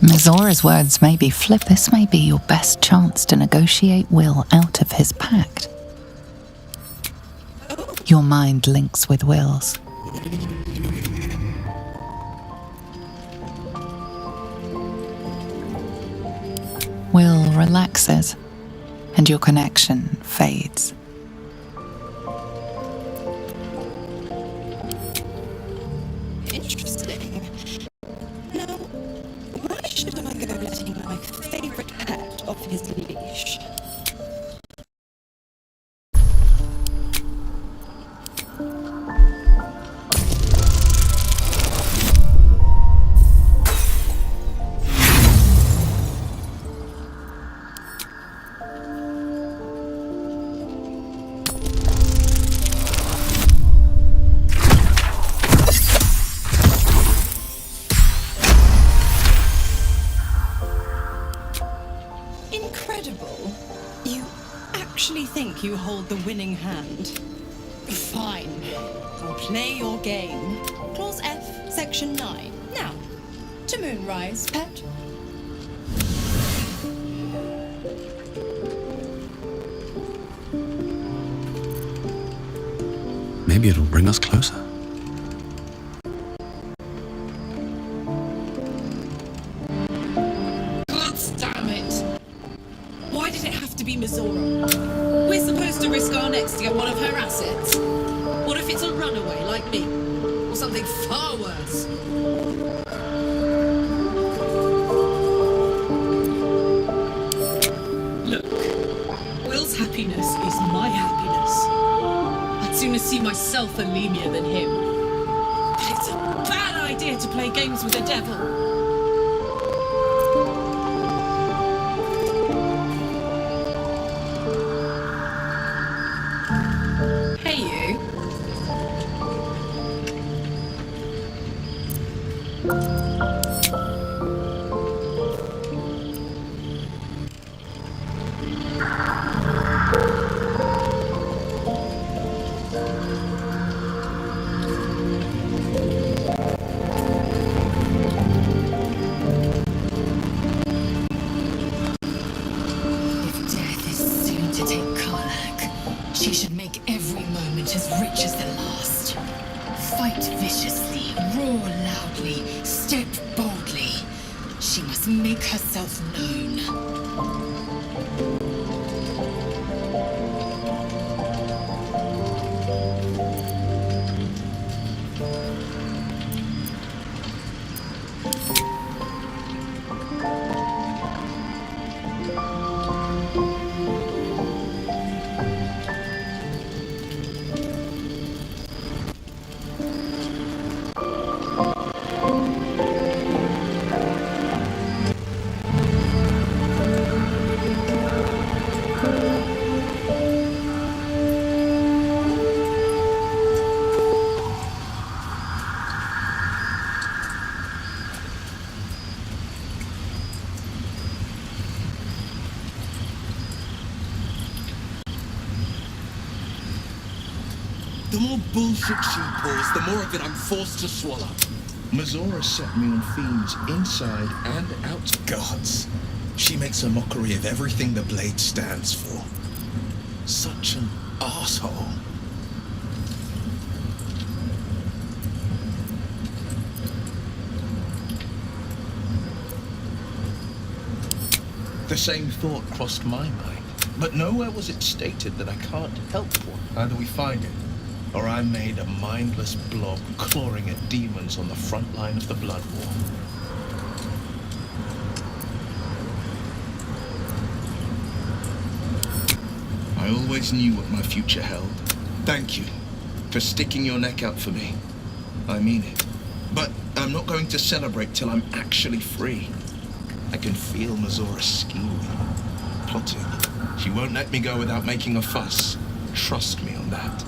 Mizora's words may be flip. This may be your best chance to negotiate Will out of his pact. Your mind links with Will's. Will relaxes, and your connection fades. Interesting. Now, why should I go letting my favorite pet off his leash? Incredible. You actually think you hold the winning hand? Fine. I'll play your game. Clause F, Section 9. Now, to Moonrise, pet. Maybe it'll bring us closer. Why did it have to be Mizora? We're supposed to risk our necks to get one of her assets. What if it's a runaway like me? Or something far worse? Look, Will's happiness is my happiness. I'd sooner see myself anemier than him. But it's a bad idea to play games with the devil. She should make every moment as rich as the last. Fight viciously, roar loudly, step boldly. She must make herself known. The more bullshit she pulls, the more of it I'm forced to swallow. Mizora set me on fiends inside and out. Gods. She makes a mockery of everything the blade stands for. Such an asshole. The same thought crossed my mind, but nowhere was it stated that I can't help one. Either we find it, or I'm made a mindless blob clawing at demons on the front line of the blood war. I always knew what my future held. Thank you for sticking your neck out for me. I mean it. But I'm not going to celebrate till I'm actually free. I can feel Mizora scheming, plotting. She won't let me go without making a fuss. Trust me on that.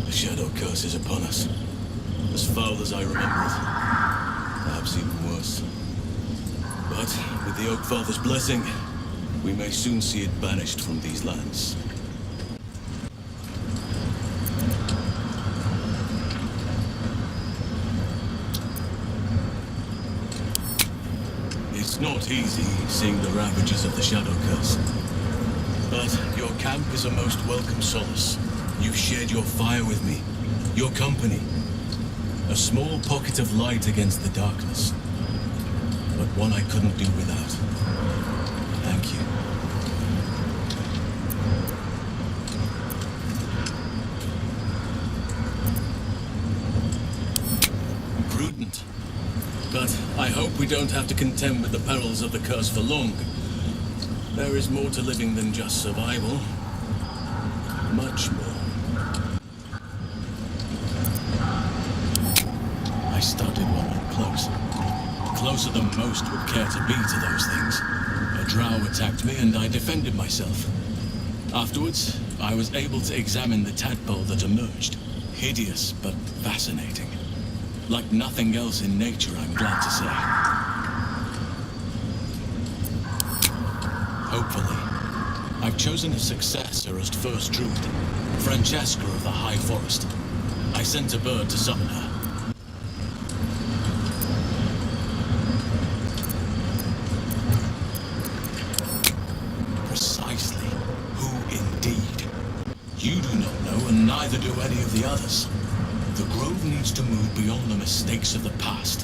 The shadow curse is upon us. As foul as I remember it. Perhaps even worse. But with the Oak Father's blessing, we may soon see it banished from these lands. It's not easy seeing the ravages of the Shadow Curse. But your camp is a most welcome solace. You've shared your fire with me, your company. A small pocket of light against the darkness. But one I couldn't do without. Thank you. Prudent. But I hope we don't have to contend with the perils of the curse for long. There is more to living than just survival. Much more. I studied one up close. Closer than most would care to be to those things. A drow attacked me and I defended myself. Afterwards, I was able to examine the tadpole that emerged. Hideous, but fascinating. Like nothing else in nature, I'm glad to say. Hopefully. I've chosen a successor as first druid, Francesca of the High Forest. I sent a bird to summon her. Precisely. Who indeed? You do not know, and neither do any of the others. The Grove needs to move beyond the mistakes of the past.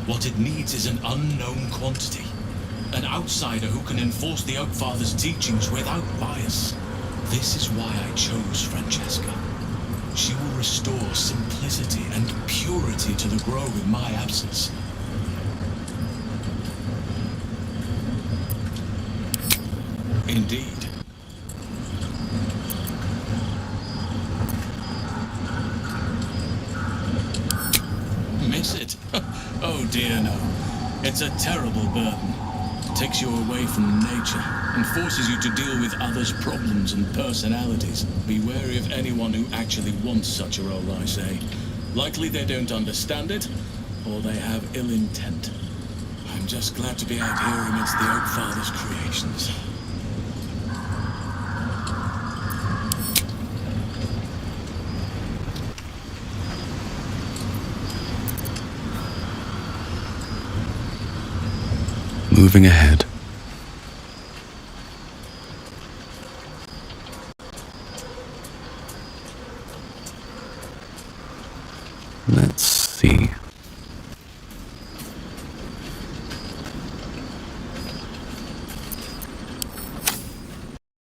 What it needs is an unknown quantity. An outsider who can enforce the Oak Father's teachings without bias. This is why I chose Francesca. She will restore simplicity and purity to the Grove in my absence. Indeed. Miss it? Oh dear, no. It's a terrible burden. Takes you away from nature and forces you to deal with others' problems and personalities. Be wary of anyone who actually wants such a role, I say. Likely they don't understand it, or they have ill intent. I'm just glad to be out here amidst the Oak Father's creations. Moving ahead. Let's